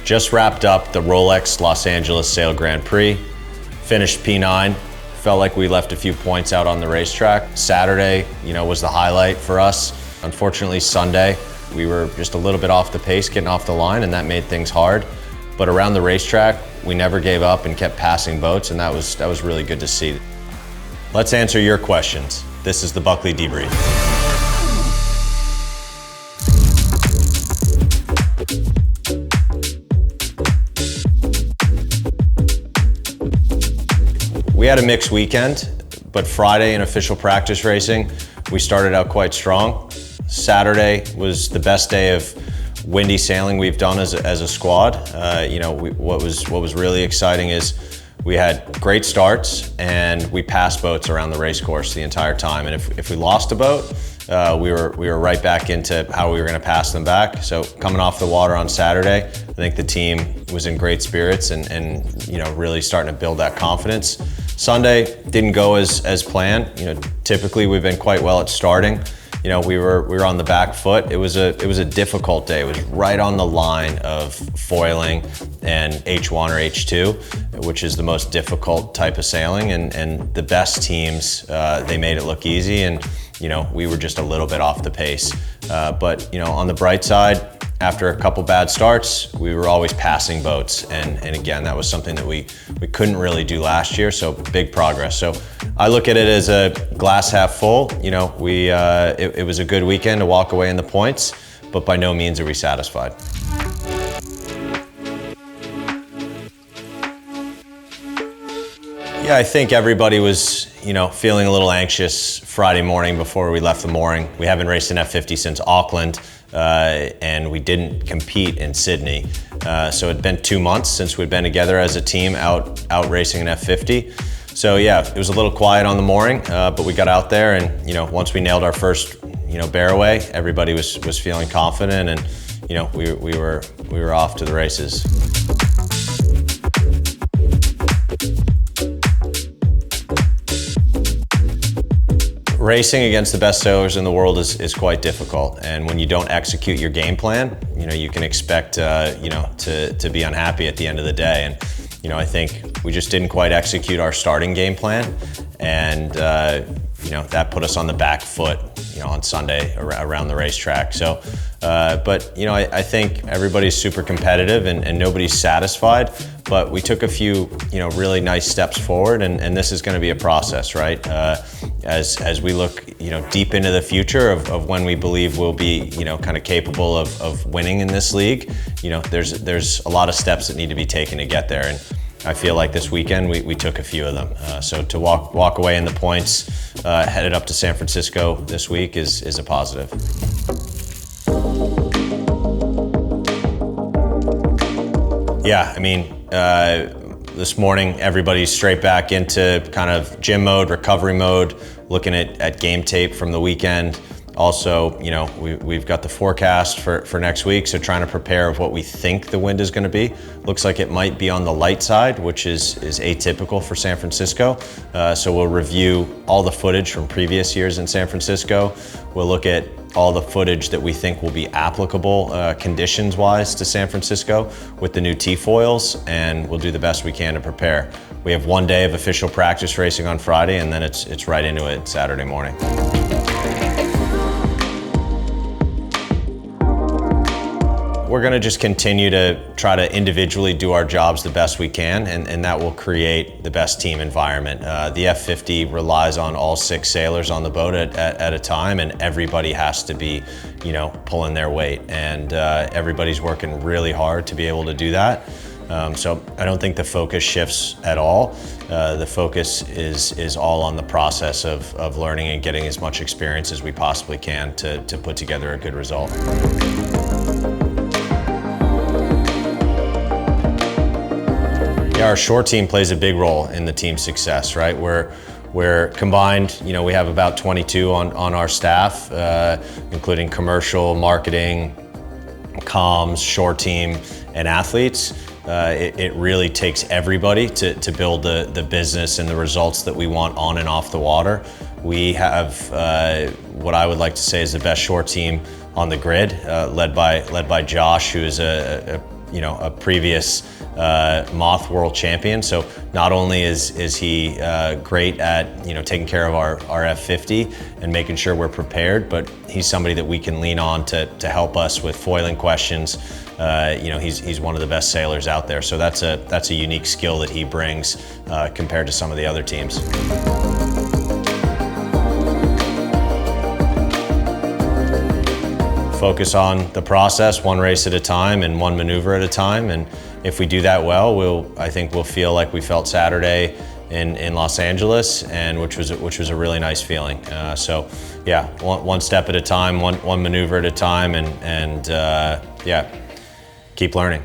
Just wrapped up the Rolex Los Angeles Sail Grand Prix, finished P9, felt like we left a few points out on the racetrack. Saturday, was the highlight for us. Unfortunately, Sunday, we were just a little bit off the pace, getting off the line, and that made things hard. But around the racetrack, we never gave up and kept passing boats, and that was really good to see. Let's answer your questions. This is the Buckley Debrief. We had a mixed weekend, but Friday in official practice racing, we started out quite strong. Saturday was the best day of windy sailing we've done as a squad. What was really exciting is we had great starts and we passed boats around the race course the entire time. And if we lost a boat, we were right back into how we were going to pass them back. So coming off the water on Saturday, I think the team was in great spirits and really starting to build that confidence. Sunday didn't go as planned. Typically we've been quite well at starting. We were on the back foot. It was a difficult day. It was right on the line of foiling and H1 or H2, which is the most difficult type of sailing. And the best teams, they made it look easy, and we were just a little bit off the pace. But on the bright side, after a couple bad starts, we were always passing boats. And again, that was something that we couldn't really do last year, so big progress. So I look at it as a glass half full. It was a good weekend to walk away in the points, but by no means are we satisfied. Yeah, I think everybody was, feeling a little anxious Friday morning before we left the mooring. We haven't raced an F50 since Auckland. And we didn't compete in Sydney. So it'd been 2 months since we'd been together as a team out racing an F50. So yeah, it was a little quiet on the mooring, but we got out there and once we nailed our first bear away, everybody was feeling confident, and we were off to the races. Racing against the best sailors in the world is quite difficult, and when you don't execute your game plan, you can expect to be unhappy at the end of the day. And I think we just didn't quite execute our starting game plan, and that put us on the back foot on Sunday around the racetrack. So but I think everybody's super competitive and nobody's satisfied, but we took a few really nice steps forward, and this is going to be a process, right? As we look deep into the future of when we believe we'll be kind of capable of winning in this league, there's a lot of steps that need to be taken to get there, and I feel like this weekend we took a few of them. So to walk away in the points, headed up to San Francisco this week is a positive. Yeah, this morning everybody's straight back into kind of gym mode, recovery mode, looking at game tape from the weekend. Also, we've got the forecast for next week, so trying to prepare of what we think the wind is going to be. Looks like it might be on the light side, which is atypical for San Francisco. So we'll review all the footage from previous years in San Francisco. We'll look at all the footage that we think will be applicable conditions-wise to San Francisco with the new T-foils, and we'll do the best we can to prepare. We have 1 day of official practice racing on Friday, and then it's right into it Saturday morning. We're going to just continue to try to individually do our jobs the best we can, and that will create the best team environment. The F50 relies on all 6 sailors on the boat at a time, and everybody has to be, pulling their weight, and everybody's working really hard to be able to do that. So I don't think the focus shifts at all. The focus is all on the process of learning and getting as much experience as we possibly can to put together a good result. Yeah, our short team plays a big role in the team's success, right? We're combined, we have about 22 on our staff, including commercial, marketing, comms, short team, and athletes. It really takes everybody to build the business and the results that we want on and off the water. We have what I would like to say is the best short team on the grid, led by Josh, who is a a previous Moth World Champion. So not only is he great at taking care of our F50 and making sure we're prepared, but he's somebody that we can lean on to help us with foiling questions. He's one of the best sailors out there. So that's a unique skill that he brings compared to some of the other teams. Focus on the process, one race at a time and one maneuver at a time. And if we do that well, I think we'll feel like we felt Saturday in Los Angeles, and which was a really nice feeling. So yeah, one step at a time, one maneuver at a time, and yeah, keep learning.